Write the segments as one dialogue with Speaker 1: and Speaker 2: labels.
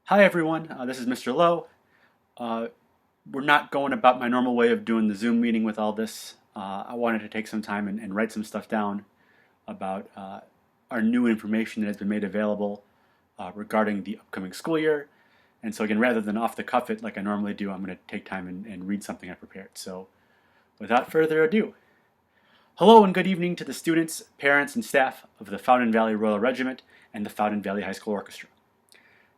Speaker 1: Hi everyone, this is Mr. Lowe. Uh, we're not going about my normal way of doing the Zoom meeting with all this. I wanted to take some time and write some stuff down about our new information that has been made available regarding the upcoming school year. And so again, rather than off the cuff it like I normally do, I'm going to take time and read something I prepared. So without further ado, hello and good evening to the students, parents, and staff of the Fountain Valley Royal Regiment and the Fountain Valley High School Orchestra.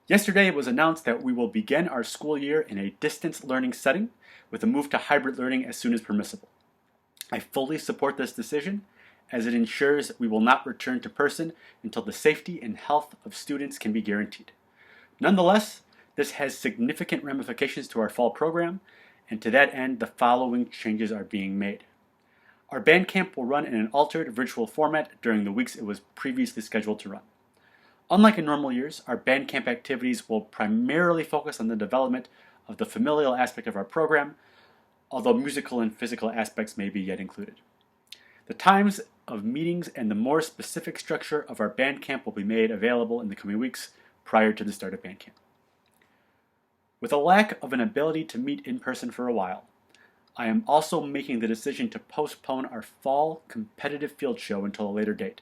Speaker 1: Yesterday, it was announced that we will begin our school year in a distance learning setting with a move to hybrid learning as soon as permissible. I fully support this decision as it ensures we will not return to person until the safety and health of students can be guaranteed. Nonetheless, this has significant ramifications to our fall program, and to that end, the following changes are being made. Our band camp will run in an altered virtual format during the weeks it was previously scheduled to run. Unlike in normal years, our band camp activities will primarily focus on the development of the familial aspect of our program, although musical and physical aspects may be yet included. The times of meetings and the more specific structure of our band camp will be made available in the coming weeks prior to the start of band camp. With a lack of an ability to meet in person for a while, I am also making the decision to postpone our fall competitive field show until a later date,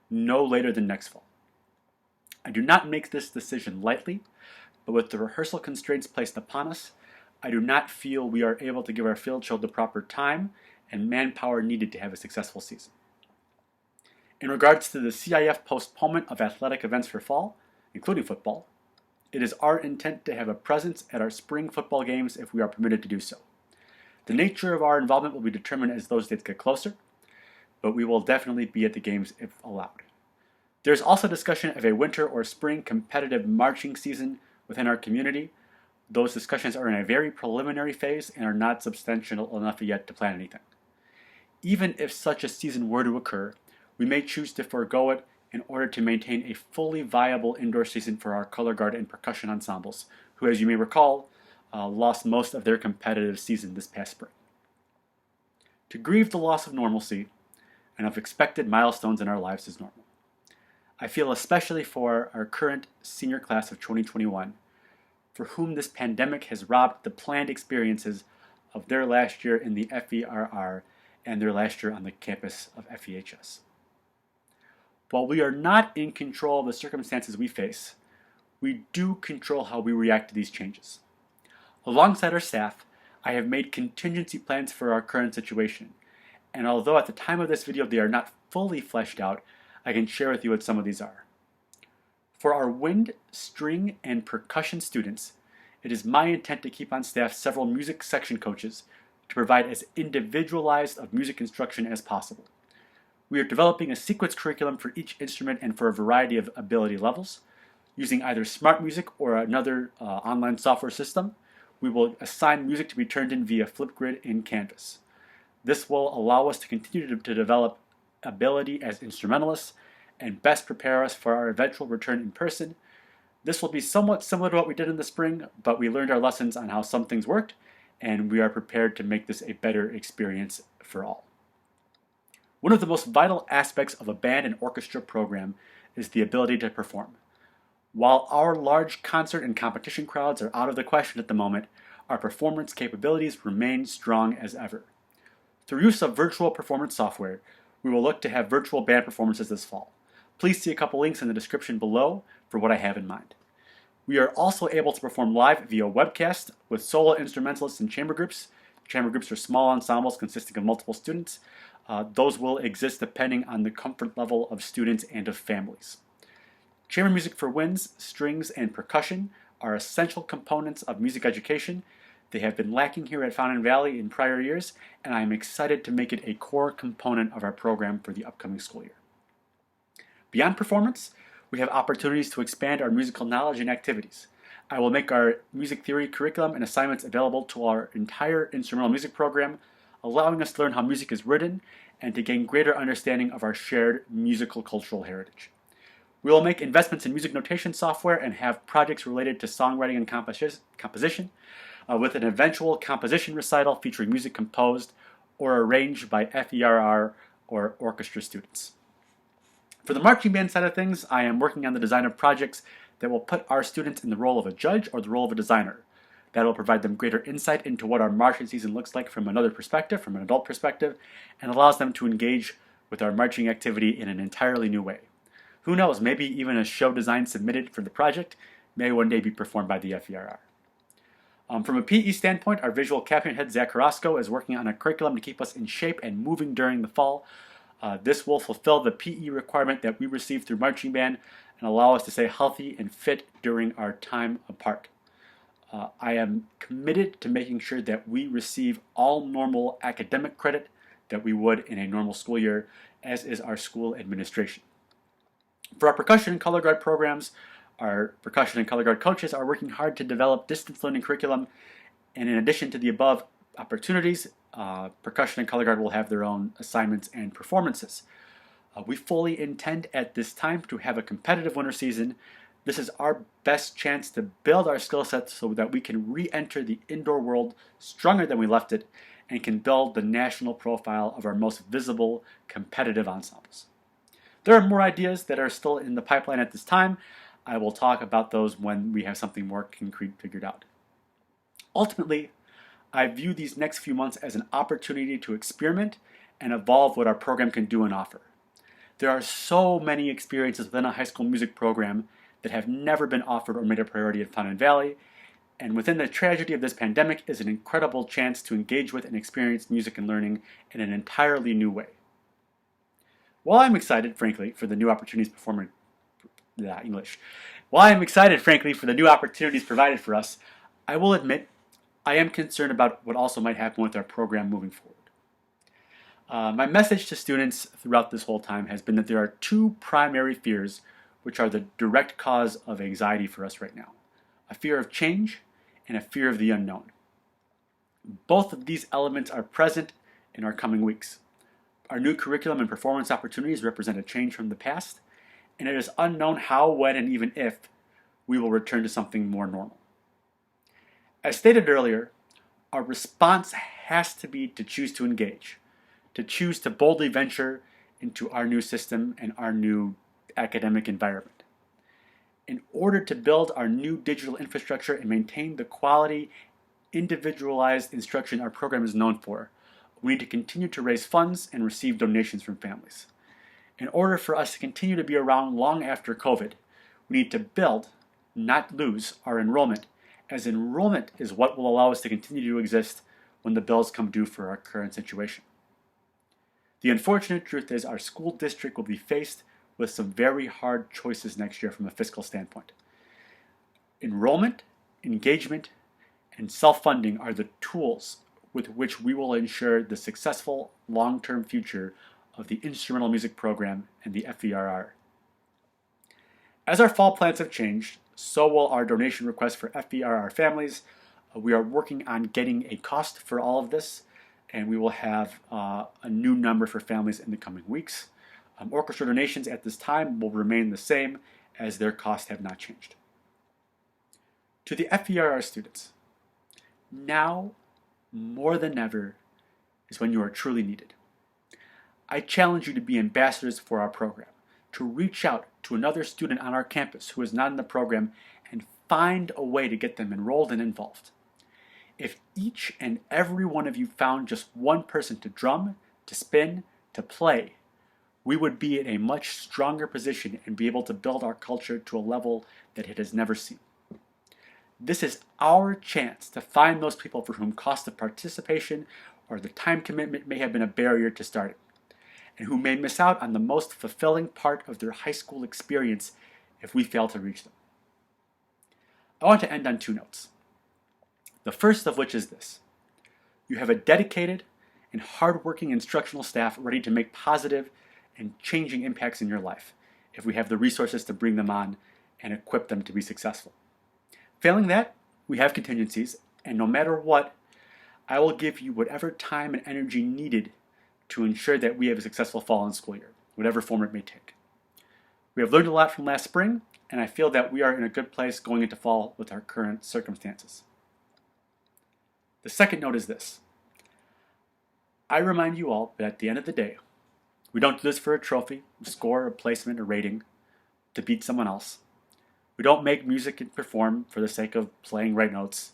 Speaker 1: no later than next fall. I do not make this decision lightly, but with the rehearsal constraints placed upon us, I do not feel we are able to give our field show the proper time and manpower needed to have a successful season. In regards to the CIF postponement of athletic events for fall, including football, it is our intent to have a presence at our spring football games if we are permitted to do so. The nature of our involvement will be determined as those dates get closer, but we will definitely be at the games if allowed. There is also discussion of a winter or spring competitive marching season within our community. Those discussions are in a very preliminary phase and are not substantial enough yet to plan anything. Even if such a season were to occur, we may choose to forego it in order to maintain a fully viable indoor season for our color guard and percussion ensembles, who, as you may recall, lost most of their competitive season this past spring. To grieve the loss of normalcy and of expected milestones in our lives is normal. I feel especially for our current senior class of 2021, for whom this pandemic has robbed the planned experiences of their last year in the FVRR and their last year on the campus of FEHS. While we are not in control of the circumstances we face, we do control how we react to these changes. Alongside our staff, I have made contingency plans for our current situation, and although at the time of this video they are not fully fleshed out, I can share with you what some of these are. For our wind, string, and percussion students, it is my intent to keep on staff several music section coaches to provide as individualized of music instruction as possible. We are developing a sequence curriculum for each instrument and for a variety of ability levels. Using either Smart Music or another online software system, we will assign music to be turned in via Flipgrid in Canvas. This will allow us to continue to develop ability as instrumentalists and best prepare us for our eventual return in person. This will be somewhat similar to what we did in the spring, but we learned our lessons on how some things worked, and we are prepared to make this a better experience for all. One of the most vital aspects of a band and orchestra program is the ability to perform. While our large concert and competition crowds are out of the question at the moment, our performance capabilities remain strong as ever. Through use of virtual performance software, we will look to have virtual band performances this fall. Please see a couple links in the description below for what I have in mind. We are also able to perform live via webcast with solo instrumentalists and chamber groups. Chamber groups are small ensembles consisting of multiple students. Those will exist depending on the comfort level of students and of families. Chamber music for winds, strings, and percussion are essential components of music education. They have been lacking here at Fountain Valley in prior years, and I am excited to make it a core component of our program for the upcoming school year. Beyond performance, we have opportunities to expand our musical knowledge and activities. I will make our music theory curriculum and assignments available to our entire instrumental music program, allowing us to learn how music is written and to gain greater understanding of our shared musical cultural heritage. We will make investments in music notation software and have projects related to songwriting and composition, with an eventual composition recital featuring music composed or arranged by FVRR or orchestra students. For the marching band side of things, I am working on the design of projects that will put our students in the role of a judge or the role of a designer. That will provide them greater insight into what our marching season looks like from another perspective, from an adult perspective, and allows them to engage with our marching activity in an entirely new way. Who knows, maybe even a show design submitted for the project may one day be performed by the FVRR. From a PE standpoint, our visual cabinet head, Zach Carrasco, is working on a curriculum to keep us in shape and moving during the fall. This will fulfill the PE requirement that we receive through marching band and allow us to stay healthy and fit during our time apart. I am committed to making sure that we receive all normal academic credit that we would in a normal school year, as is our school administration. For our percussion and color guard programs, our percussion and color guard coaches are working hard to develop distance learning curriculum, and in addition to the above opportunities, percussion and color guard will have their own assignments and performances. We fully intend at this time to have a competitive winter season. This is our best chance to build our skill sets so that we can re-enter the indoor world stronger than we left it and can build the national profile of our most visible competitive ensembles. There are more ideas that are still in the pipeline at this time. I will talk about those when we have something more concrete figured out. Ultimately, I view these next few months as an opportunity to experiment and evolve what our program can do and offer. There are so many experiences within a high school music program that have never been offered or made a priority at Fountain Valley, and within the tragedy of this pandemic is an incredible chance to engage with and experience music and learning in an entirely new way. While I'm excited, frankly, for the new opportunities provided for us, I will admit I am concerned about what also might happen with our program moving forward. My message to students throughout this whole time has been that there are two primary fears which are the direct cause of anxiety for us right now: a fear of change and a fear of the unknown. Both of these elements are present in our coming weeks. Our new curriculum and performance opportunities represent a change from the past, and it is unknown how, when, and even if we will return to something more normal. As stated earlier, our response has to be to choose to engage, to choose to boldly venture into our new system and our new academic environment. In order to build our new digital infrastructure and maintain the quality, individualized instruction our program is known for, we need to continue to raise funds and receive donations from families. In order for us to continue to be around long after COVID, we need to build, not lose, our enrollment, as enrollment is what will allow us to continue to exist when the bills come due for our current situation. The unfortunate truth is our school district will be faced with some very hard choices next year from a fiscal standpoint. Enrollment, engagement, and self-funding are the tools with which we will ensure the successful long-term future of the instrumental music program and the FVRR. As our fall plans have changed, so will our donation requests for FVRR families. We are working on getting a cost for all of this, and we will have a new number for families in the coming weeks. Orchestra donations at this time will remain the same, as their costs have not changed. To the FVRR students, now more than ever is when you are truly needed. I challenge you to be ambassadors for our program, to reach out to another student on our campus who is not in the program and find a way to get them enrolled and involved. If each and every one of you found just one person to drum, to spin, to play, we would be in a much stronger position and be able to build our culture to a level that it has never seen. This is our chance to find those people for whom cost of participation or the time commitment may have been a barrier to starting, and who may miss out on the most fulfilling part of their high school experience if we fail to reach them. I want to end on two notes. The first of which is this: you have a dedicated and hardworking instructional staff ready to make positive and changing impacts in your life if we have the resources to bring them on and equip them to be successful. Failing that, we have contingencies, and no matter what, I will give you whatever time and energy needed to ensure that we have a successful fall and school year, whatever form it may take. We have learned a lot from last spring, and I feel that we are in a good place going into fall with our current circumstances. The second note is this: I remind you all that at the end of the day, we don't do this for a trophy, a score, a placement, a rating, to beat someone else. We don't make music and perform for the sake of playing right notes,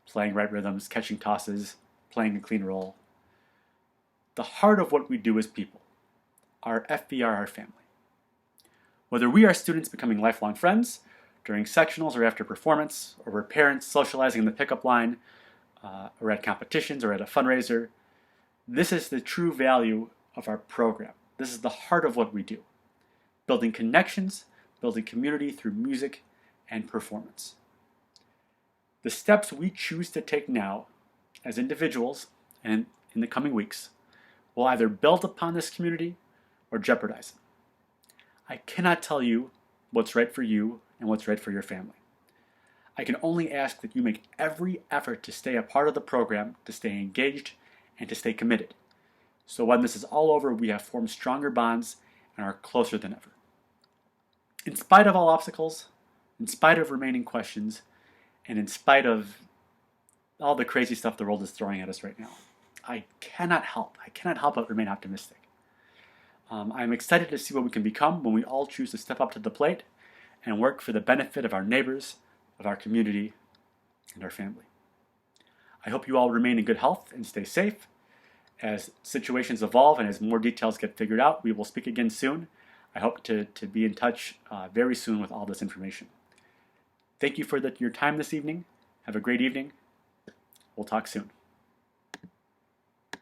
Speaker 1: playing right rhythms, catching tosses, playing a clean roll. The heart of what we do is people, our FVRR family. Whether we are students becoming lifelong friends during sectionals or after performance, or we're parents socializing in the pickup line, or at competitions or at a fundraiser, this is the true value of our program. This is the heart of what we do. Building connections, building community through music and performance. The steps we choose to take now as individuals and in the coming weeks will either build upon this community or jeopardize it. I cannot tell you what's right for you and what's right for your family. I can only ask that you make every effort to stay a part of the program, to stay engaged, and to stay committed. So when this is all over, we have formed stronger bonds and are closer than ever. In spite of all obstacles, in spite of remaining questions, and in spite of all the crazy stuff the world is throwing at us right now, I cannot help but remain optimistic. I'm excited to see what we can become when we all choose to step up to the plate and work for the benefit of our neighbors, of our community, and our family. I hope you all remain in good health and stay safe. As situations evolve and as more details get figured out, we will speak again soon. I hope to be in touch very soon with all this information. Thank you for your time this evening. Have a great evening. We'll talk soon.